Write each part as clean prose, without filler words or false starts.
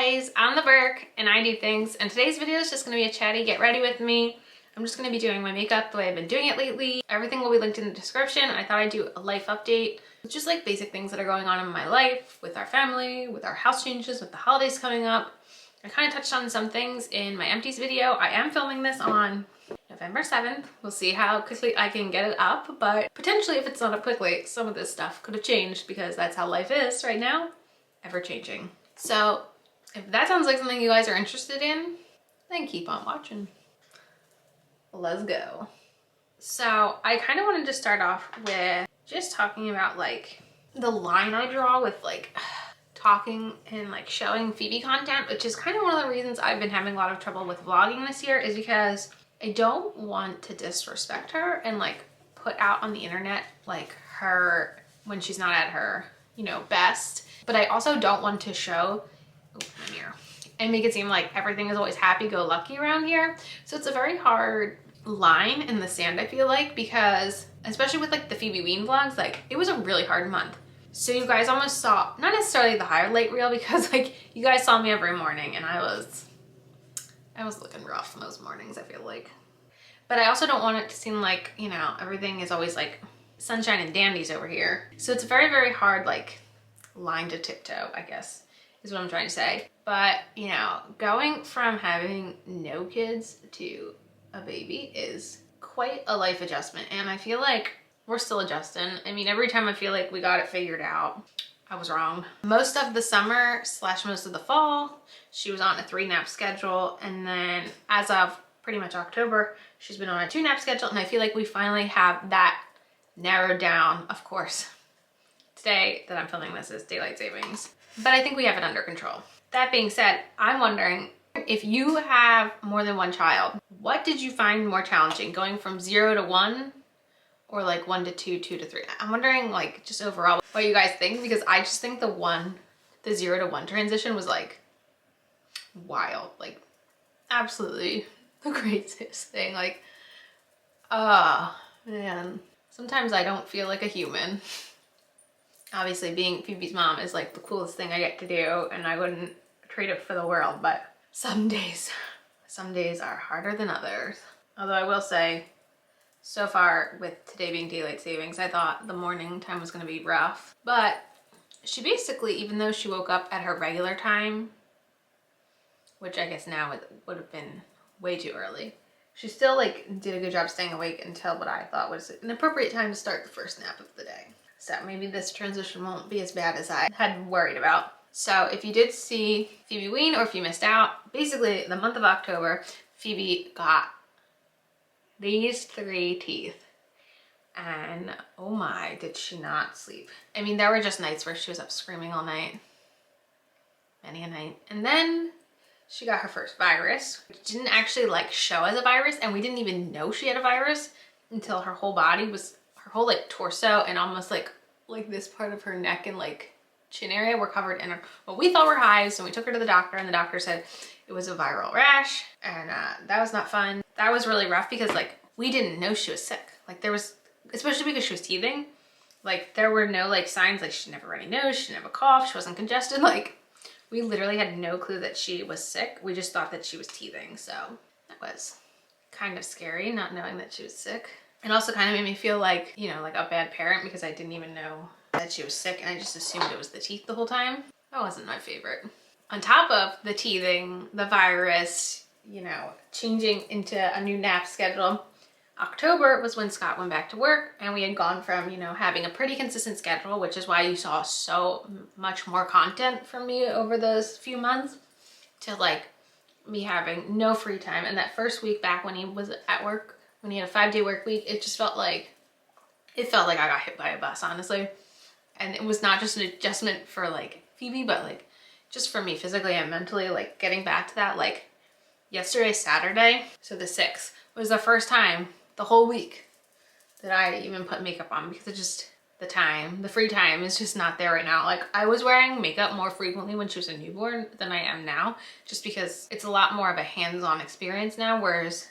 guys, I'm the Berk and I do things, and today's video is just going to be a chatty get ready with me. I'm just going to be doing my makeup the way I've been doing it lately. Everything will be linked in the description. I thought I'd do a life update, just like basic things that are going on in my life, with our family, with our house changes, with the holidays coming up. I kind of touched on some things in my empties video. I am filming this on November 7th. We'll see how quickly I can get it up, but potentially if it's not up quickly, some of this stuff could have changed because that's how life is right now, ever changing. So if that sounds like something you guys are interested in, then keep on watching. Let's go. So I kind of wanted to start off with just talking about like the line I draw with like talking and like showing Phoebe content, which is kind of one of the reasons I've been having a lot of trouble with vlogging this year, is because I don't want to disrespect her and like put out on the internet like her when she's not at her, you know, best. But I also don't want to show my mirror and make it seem like everything is always happy-go-lucky around here. So it's a very hard line in the sand, I feel like, because especially with like the Phoebe Ween vlogs, like it was a really hard month. So you guys almost saw, not necessarily the highlight reel, because like you guys saw me every morning and I was looking rough in those mornings, I feel like. But I also don't want it to seem like, you know, everything is always like sunshine and dandies over here. So it's a very, very hard like line to tiptoe, I guess, is what I'm trying to say. But, you know, going from having no kids to a baby is quite a life adjustment. And I feel like we're still adjusting. I mean, every time I feel like we got it figured out, I was wrong. Most of the summer / most of the fall, she was on a 3-nap schedule. And then as of pretty much October, she's been on a 2-nap schedule. And I feel like we finally have that narrowed down. Of course, today that I'm filming this is daylight savings, but I think we have it under control. That being said, I'm wondering, if you have more than one child, what did you find more challenging, going from 0 to 1 or like 1 to 2, 2 to 3? I'm wondering like just overall what you guys think, because I just think the 0 to 1 transition was like wild, like absolutely the craziest thing. Like, man, sometimes I don't feel like a human. Obviously being Phoebe's mom is like the coolest thing I get to do, and I wouldn't trade it for the world, but some days are harder than others. Although I will say, so far with today being daylight savings, I thought the morning time was gonna be rough, but she basically, even though she woke up at her regular time, which I guess now it would have been way too early, she still like did a good job staying awake until what I thought was an appropriate time to start the first nap of the day. So maybe this transition won't be as bad as I had worried about. So if you did see Phoebe Ween, or if you missed out, basically the month of October, Phoebe got these 3 teeth. And oh my, did she not sleep. I mean, there were just nights where she was up screaming all night. Many a night. And then she got her first virus, which didn't actually like show as a virus, and we didn't even know she had a virus until her whole body was, her whole like torso and almost like this part of her neck and like chin area were covered in what we thought were hives. So we took her to the doctor, and the doctor said it was a viral rash, and that was not fun. That was really rough because like we didn't know she was sick. Like there was, especially because she was teething, like there were no like signs, like she never runny nose, she never coughed, she wasn't congested. Like we literally had no clue that she was sick. We just thought that she was teething. So that was kind of scary, not knowing that she was sick. And also kind of made me feel like, you know, like a bad parent, because I didn't even know that she was sick and I just assumed it was the teeth the whole time. That wasn't my favorite. On top of the teething, the virus, you know, changing into a new nap schedule, October was when Scott went back to work, and we had gone from, you know, having a pretty consistent schedule, which is why you saw so much more content from me over those few months, to like me having no free time. And that first week back when he was at work, when he had a 5-day work week, it just felt like, I got hit by a bus, honestly. And it was not just an adjustment for like Phoebe, but like just for me physically and mentally, like getting back to that. Like yesterday, Saturday, so the 6th, was the first time the whole week that I even put makeup on, because it's just the free time is just not there right now. Like I was wearing makeup more frequently when she was a newborn than I am now, just because it's a lot more of a hands-on experience now, whereas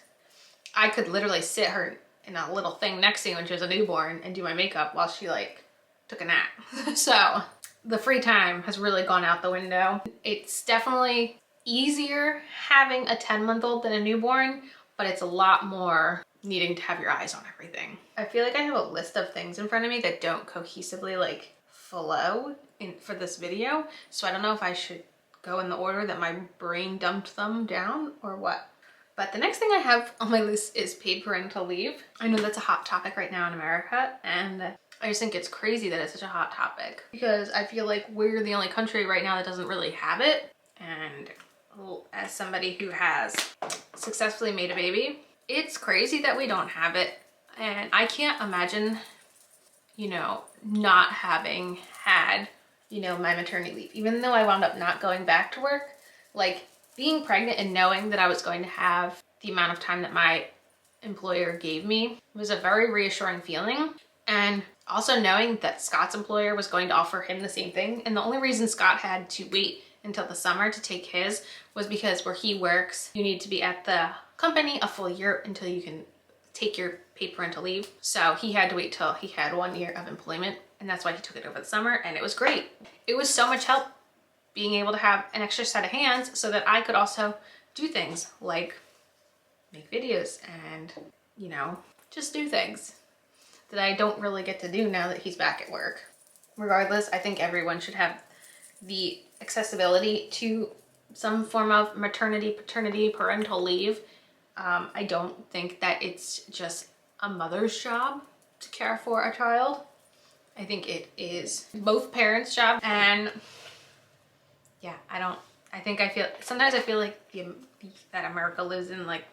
I could literally sit her in a little thing next to me when she was a newborn and do my makeup while she like took a nap. So the free time has really gone out the window. It's definitely easier having a 10-month-old than a newborn, but it's a lot more needing to have your eyes on everything. I feel like I have a list of things in front of me that don't cohesively like flow in for this video. So I don't know if I should go in the order that my brain dumped them down or what. But the next thing I have on my list is paid parental leave. I know that's a hot topic right now in America, and I just think it's crazy that it's such a hot topic because I feel like we're the only country right now that doesn't really have it. And as somebody who has successfully made a baby, it's crazy that we don't have it. And I can't imagine, you know, not having had, you know, my maternity leave. Even though I wound up not going back to work, like being pregnant and knowing that I was going to have the amount of time that my employer gave me was a very reassuring feeling. And also knowing that Scott's employer was going to offer him the same thing. And the only reason Scott had to wait until the summer to take his was because where he works, you need to be at the company a full year until you can take your paid parental leave. So he had to wait till he had 1 year of employment, and that's why he took it over the summer, and it was great. It was so much help being able to have an extra set of hands so that I could also do things like make videos and, you know, just do things that I don't really get to do now that he's back at work. Regardless, I think everyone should have the accessibility to some form of maternity, paternity, parental leave. I don't think that it's just a mother's job to care for a child. I think it is both parents' job. And yeah, sometimes I feel like that America lives in like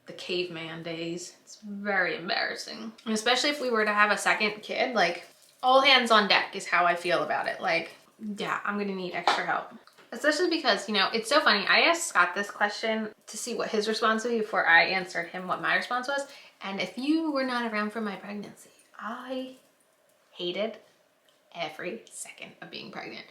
the caveman days. It's very embarrassing. And especially if we were to have a second kid, like all hands on deck is how I feel about it. Like, yeah, I'm gonna need extra help. Especially because, you know, it's so funny. I asked Scott this question to see what his response would be before I answered him what my response was. And if you were not around for my pregnancy, I hated every second of being pregnant.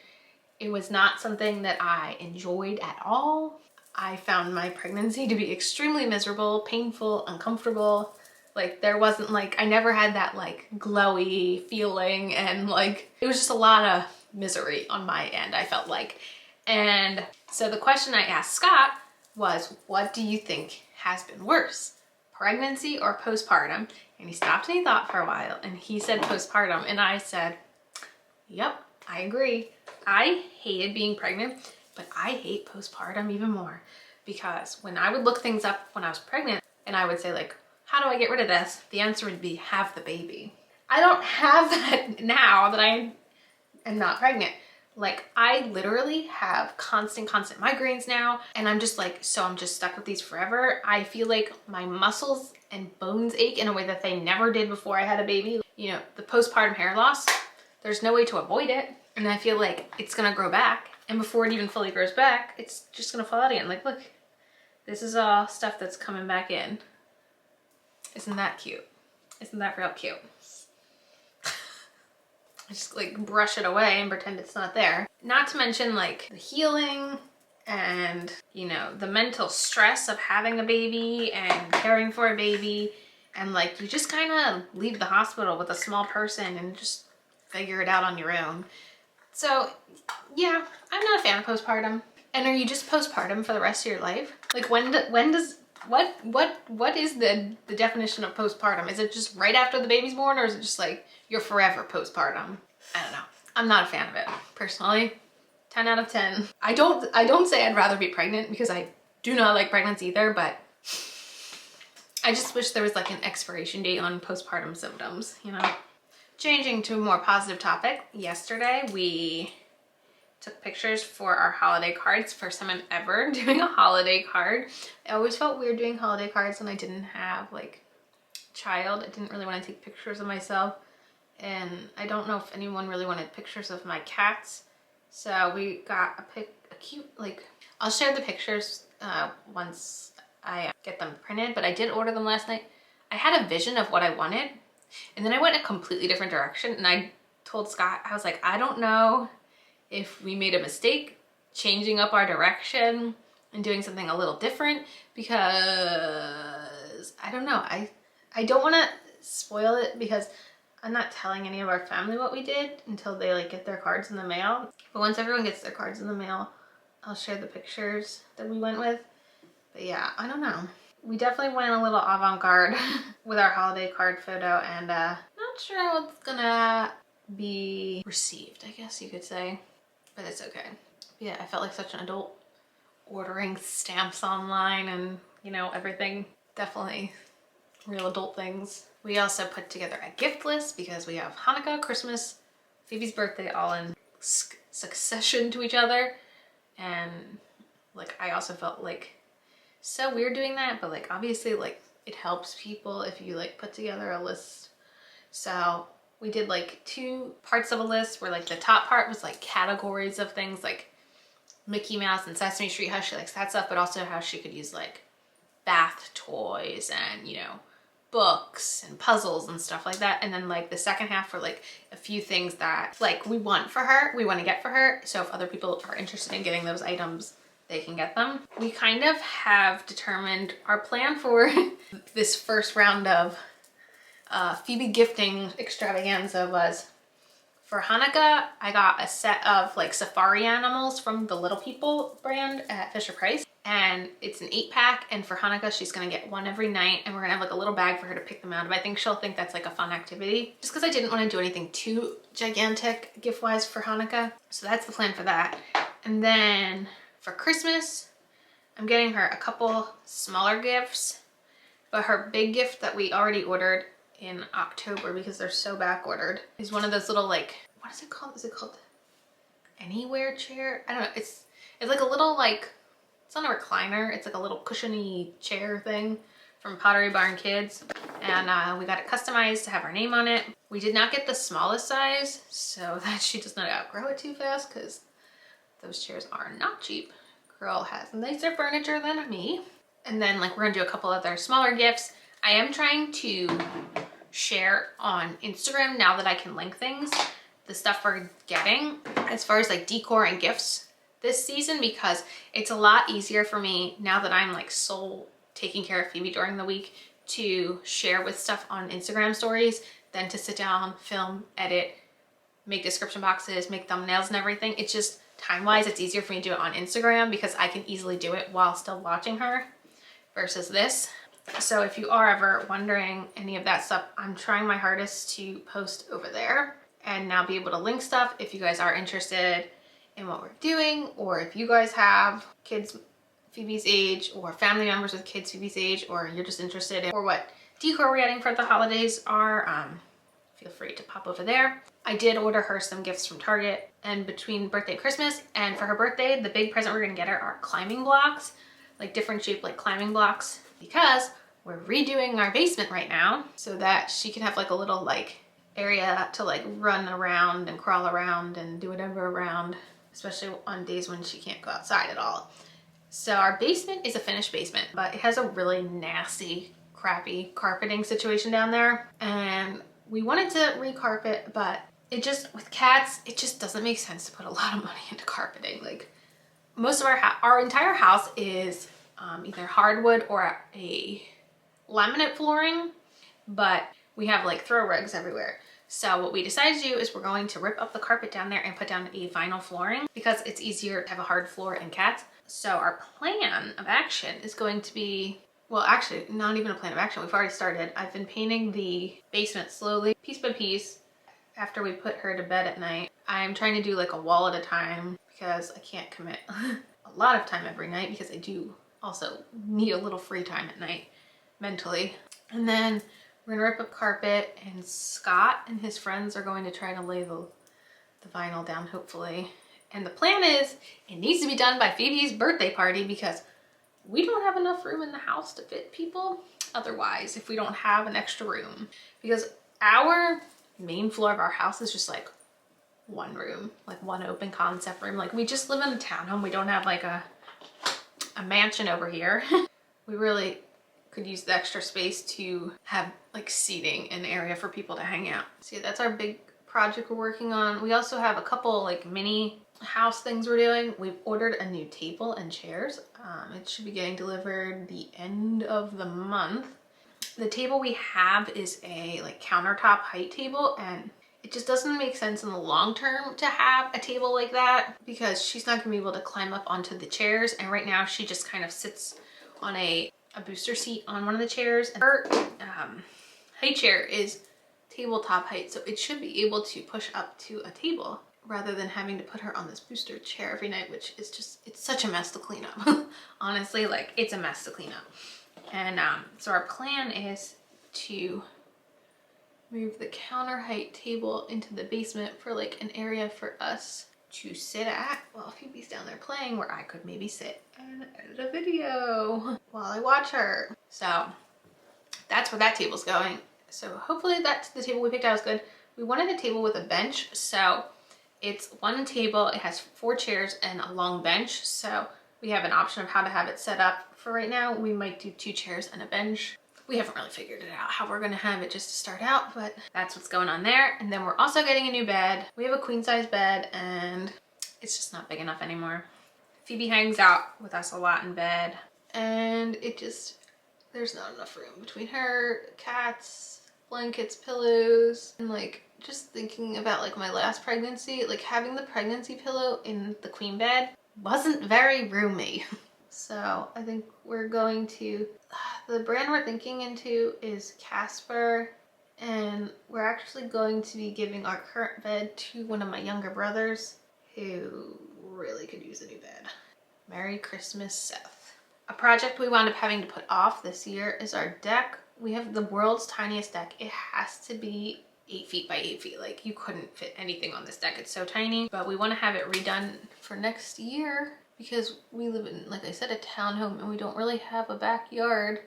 It was not something that I enjoyed at all. I found my pregnancy to be extremely miserable, painful, uncomfortable. Like there wasn't like, I never had that like glowy feeling, and like, it was just a lot of misery on my end, I felt like. And so the question I asked Scott was, what do you think has been worse, pregnancy or postpartum? And he stopped and he thought for a while, and he said postpartum. And I said, yep, I agree. I hated being pregnant, but I hate postpartum even more, because when I would look things up when I was pregnant and I would say like, how do I get rid of this? The answer would be have the baby. I don't have that now that I am not pregnant. Like I literally have constant migraines now, and I'm just like, so I'm just stuck with these forever. I feel like my muscles and bones ache in a way that they never did before I had a baby. You know, the postpartum hair loss, there's no way to avoid it. And I feel like it's gonna grow back, and before it even fully grows back, it's just gonna fall out again. Like, look, this is all stuff that's coming back in. Isn't that cute? Isn't that real cute? I just like brush it away and pretend it's not there. Not to mention like the healing and, you know, the mental stress of having a baby and caring for a baby. And like, you just kind of leave the hospital with a small person and just figure it out on your own. So yeah, I'm not a fan of postpartum. And are you just postpartum for the rest of your life? Like what is the definition of postpartum? Is it just right after the baby's born, or is it just like you're forever postpartum? I don't know. I'm not a fan of it personally. 10 out of 10. I don't say I'd rather be pregnant, because I do not like pregnancy either, but I just wish there was like an expiration date on postpartum symptoms, you know? Changing to a more positive topic. Yesterday we took pictures for our holiday cards. First time I'm ever doing a holiday card. I always felt weird doing holiday cards when I didn't have like a child. I didn't really want to take pictures of myself, and I don't know if anyone really wanted pictures of my cats. So we got a cute, like, I'll share the pictures once I get them printed, but I did order them last night. I had a vision of what I wanted, and then I went a completely different direction, and I told Scott, I was like, I don't know if we made a mistake changing up our direction and doing something a little different, because I don't know. I don't want to spoil it, because I'm not telling any of our family what we did until they like get their cards in the mail. But once everyone gets their cards in the mail, I'll share the pictures that we went with. But yeah, I don't know. We definitely went a little avant-garde with our holiday card photo, and not sure how it's gonna be received, I guess you could say, but it's okay. Yeah, I felt like such an adult ordering stamps online and, you know, everything. Definitely real adult things. We also put together a gift list because we have Hanukkah, Christmas, Phoebe's birthday all in succession to each other. And like, I also felt like so weird doing that, but like obviously like it helps people if you like put together a list. So we did like 2 parts of a list where like the top part was like categories of things like Mickey Mouse and Sesame Street, how she likes that stuff, but also how she could use like bath toys and, you know, books and puzzles and stuff like that. And then like the second half for like a few things that like we want for her, we want to get for her. So if other people are interested in getting those items, they can get them. We kind of have determined our plan for this first round of Phoebe gifting extravaganza was for Hanukkah, I got a set of like safari animals from the Little People brand at Fisher Price. And it's an 8-pack, and for Hanukkah she's gonna get one every night, and we're gonna have like a little bag for her to pick them out of. I think she'll think that's like a fun activity, just because I didn't want to do anything too gigantic gift wise for Hanukkah. So that's the plan for that. And then for Christmas, I'm getting her a couple smaller gifts, but her big gift that we already ordered in October because they're so back ordered is one of those little like, what is it called? Is it called Anywhere chair? I don't know. It's like a little like, it's not a recliner, it's like a little cushiony chair thing from Pottery Barn Kids. And we got it customized to have our name on it. We did not get the smallest size so that she does not outgrow it too fast, because those chairs are not cheap. Girl has nicer furniture than me. And then like we're gonna do a couple other smaller gifts. I am trying to share on Instagram now that I can link things, the stuff we're getting as far as like decor and gifts this season, because it's a lot easier for me now that I'm like sole taking care of Phoebe during the week to share with stuff on Instagram stories than to sit down, film, edit, make description boxes, make thumbnails and everything. It's just time-wise, it's easier for me to do it on Instagram because I can easily do it while still watching her versus this. So if you are ever wondering any of that stuff, I'm trying my hardest to post over there and now be able to link stuff if you guys are interested in what we're doing, or if you guys have kids Phoebe's age or family members with kids Phoebe's age, or you're just interested in or what decor we're getting for the holidays are, feel free to pop over there. I did order her some gifts from Target, and between birthday and Christmas, and for her birthday, the big present we're gonna get her are climbing blocks, like different shaped like climbing blocks, because we're redoing our basement right now so that she can have like a little like area to like run around and crawl around and do whatever around, especially on days when she can't go outside at all. So our basement is a finished basement, but it has a really nasty, crappy carpeting situation down there. And we wanted to recarpet, but it just, with cats, it just doesn't make sense to put a lot of money into carpeting. Like most of our entire house is either hardwood or a laminate flooring, but we have like throw rugs everywhere. So what we decided to do is we're going to rip up the carpet down there and put down a vinyl flooring because it's easier to have a hard floor in cats. So our plan of action is going to be, well, actually not even a plan of action. We've already started. I've been painting the basement slowly, piece by piece, after we put her to bed at night. I'm trying to do like a wall at a time because I can't commit a lot of time every night because I do also need a little free time at night mentally. And then we're gonna rip up carpet, and Scott and his friends are going to try to lay the vinyl down, hopefully. And the plan is it needs to be done by Phoebe's birthday party because we don't have enough room in the house to fit people otherwise if we don't have an extra room. Because our main floor of our house is just like one room, like one open concept room. Like we just live in a townhome. We don't have like a mansion over here. We really could use the extra space to have like seating, an area for people to hang out. See, that's our big project we're working on. We also have a couple like mini house things we're doing. We've ordered a new table and chairs. It should be getting delivered the end of the month. The table we have is a like countertop height table, and it just doesn't make sense in the long term to have a table like that because she's not gonna be able to climb up onto the chairs. And right now she just kind of sits on a booster seat on one of the chairs. And her high chair is tabletop height, so it should be able to push up to a table rather than having to put her on this booster chair every night, which is just, it's such a mess to clean up. Honestly, like it's a mess to clean up. And so our plan is to move the counter height table into the basement for like an area for us to sit at while Phoebe's down there playing, where I could maybe sit and edit a video while I watch her. So that's where that table's going. So hopefully that's the table we picked out is good. We wanted a table with a bench, so it's one table, it has 4 chairs and a long bench. So we have an option of how to have it set up. For right now, we might do 2 chairs and a bench. We haven't really figured it out how we're gonna have it just to start out, but that's what's going on there. And then we're also getting a new bed. We have a queen size bed and it's just not big enough anymore. Phoebe hangs out with us a lot in bed, and it just, there's not enough room between her, cats, blankets, pillows, and like just thinking about like my last pregnancy, like having the pregnancy pillow in the queen bed wasn't very roomy. So I think we're going to, the brand we're thinking into is Casper, and we're actually going to be giving our current bed to one of my younger brothers who really could use a new bed. Merry Christmas, Seth. A project we wound up having to put off this year is our deck. We have the world's tiniest deck. It has to be 8 feet by 8 feet. Like you couldn't fit anything on this deck. It's so tiny, but we want to have it redone for next year because we live in, like I said, a townhome and we don't really have a backyard.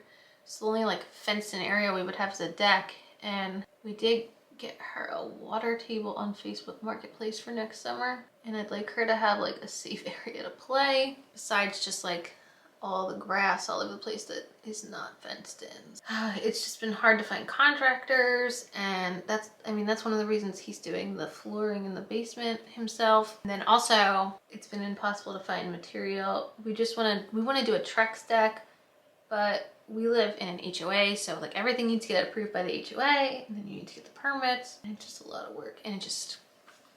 So the only like fenced in area we would have is a deck. And we did get her a water table on Facebook Marketplace for next summer. And I'd like her to have like a safe area to play besides just like all the grass all over the place that is not fenced in. It's just been hard to find contractors, and that's one of the reasons he's doing the flooring in the basement himself. And then also it's been impossible to find material. We want to do a Trex deck, but we live in an HOA, so like everything needs to get approved by the HOA, and then you need to get the permits, and it's just a lot of work, and it just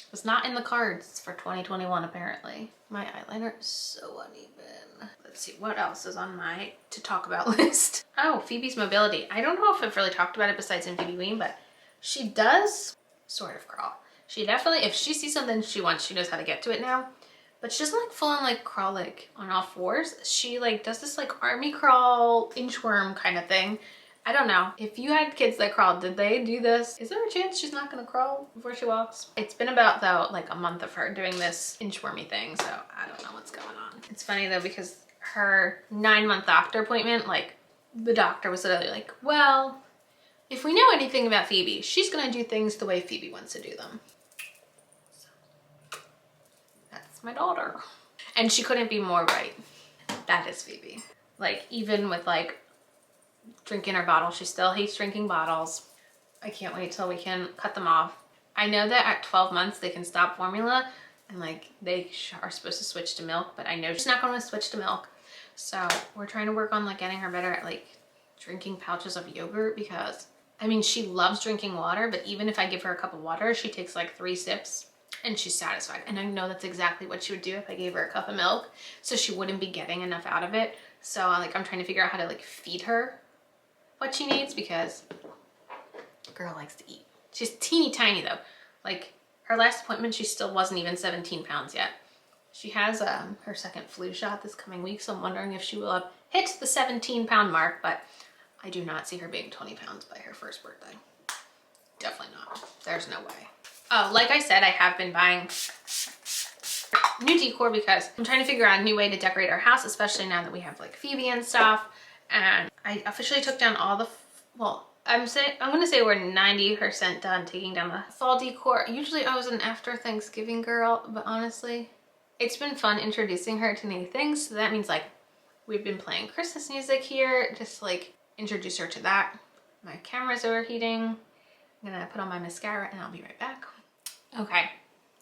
was not in the cards for 2021 apparently. My eyeliner is so uneven. Let's see what else is on my to talk about list. Oh, Phoebes Mobility. I don't know if I've really talked about it besides in Phoebe Ween, but she does sort of crawl. She definitely, if she sees something she wants, she knows how to get to it now. But she doesn't like full on like crawl like on all fours. She like does this like army crawl inchworm kind of thing. I don't know. If you had kids that crawled, did they do this? Is there a chance she's not gonna crawl before she walks? It's been about though like a month of her doing this inchwormy thing, so I don't know what's going on. It's funny though because her 9-month doctor appointment, like the doctor was literally like, well, if we know anything about Phoebe, she's gonna do things the way Phoebe wants to do them. So, that's my daughter. And she couldn't be more right. That is Phoebe. Like even with like drinking her bottle, she still hates drinking bottles. I can't wait till we can cut them off. I know that at 12 months they can stop formula and like they are supposed to switch to milk, but I know she's not going to switch to milk. So we're trying to work on like getting her better at like drinking pouches of yogurt, because I mean she loves drinking water, but even if I give her a cup of water, she takes like 3 sips and she's satisfied. And I know that's exactly what she would do if I gave her a cup of milk, so she wouldn't be getting enough out of it. So like I'm trying to figure out how to like feed her what she needs, because the girl likes to eat. She's teeny tiny though. Like her last appointment, she still wasn't even 17 pounds yet. She has her second flu shot this coming week, so I'm wondering if she will have hit the 17-pound mark, but I do not see her being 20 pounds by her first birthday. Definitely not. There's no way. Oh, like I said, I have been buying new decor because I'm trying to figure out a new way to decorate our house, especially now that we have like Phoebe and stuff. And I officially took down all the, well, I'm gonna say we're 90% done taking down the fall decor. Usually I was an after Thanksgiving girl, but honestly, it's been fun introducing her to new things. So that means like we've been playing Christmas music here, just like introduce her to that. My camera's overheating. I'm gonna put on my mascara and I'll be right back. Okay,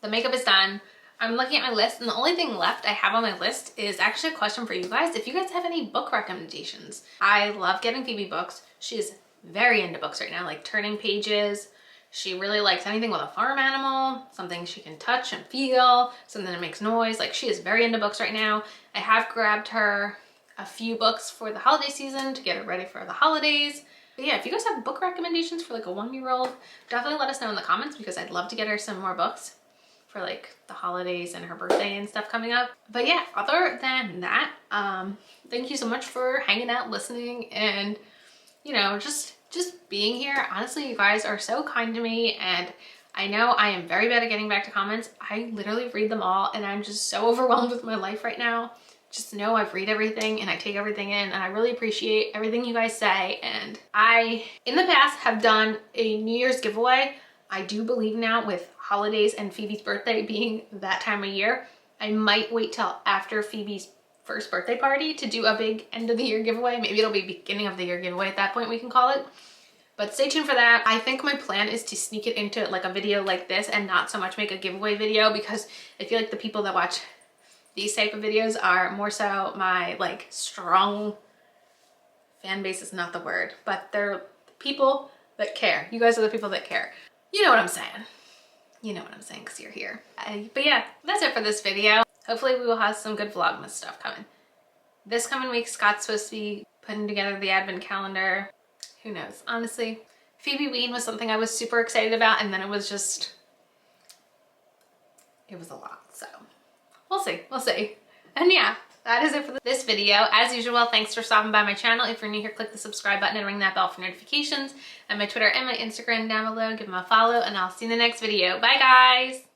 the makeup is done. I'm looking at my list, and the only thing left I have on my list is actually a question for you guys. If you guys have any book recommendations. I love getting Phoebe books. She is very into books right now, like turning pages. She really likes anything with a farm animal, something she can touch and feel, something that makes noise. Like, she is very into books right now. I have grabbed her a few books for the holiday season to get her ready for the holidays. But yeah, if you guys have book recommendations for like a 1-year-old, definitely let us know in the comments, because I'd love to get her some more books for like the holidays and her birthday and stuff coming up. But yeah, other than that, thank you so much for hanging out, listening, and you know, just being here. Honestly, you guys are so kind to me, and I know I am very bad at getting back to comments. I literally read them all, and I'm just so overwhelmed with my life right now. Just know I read everything and I take everything in, and I really appreciate everything you guys say. And I, in the past, have done a New Year's giveaway. I do believe now, with holidays and Phoebe's birthday being that time of year, I might wait till after Phoebe's first birthday party to do a big end of the year giveaway. Maybe it'll be beginning of the year giveaway at that point, we can call it. But stay tuned for that. I think my plan is to sneak it into like a video like this and not so much make a giveaway video, because I feel like the people that watch these type of videos are more so my like strong fan base is not the word, but they're people that care. You guys are the people that care. You know what I'm saying. You know what I'm saying, because you're here. But yeah, that's it for this video. Hopefully we will have some good Vlogmas stuff coming. This coming week, Scott's supposed to be putting together the advent calendar. Who knows? Honestly, Phoebe Ween was something I was super excited about, and then it was just, it was a lot. So we'll see. We'll see. And yeah, that is it for this video. As usual, thanks for stopping by my channel. If you're new here, click the subscribe button and ring that bell for notifications. And my Twitter and my Instagram down below. Give them a follow, and I'll see you in the next video. Bye, guys.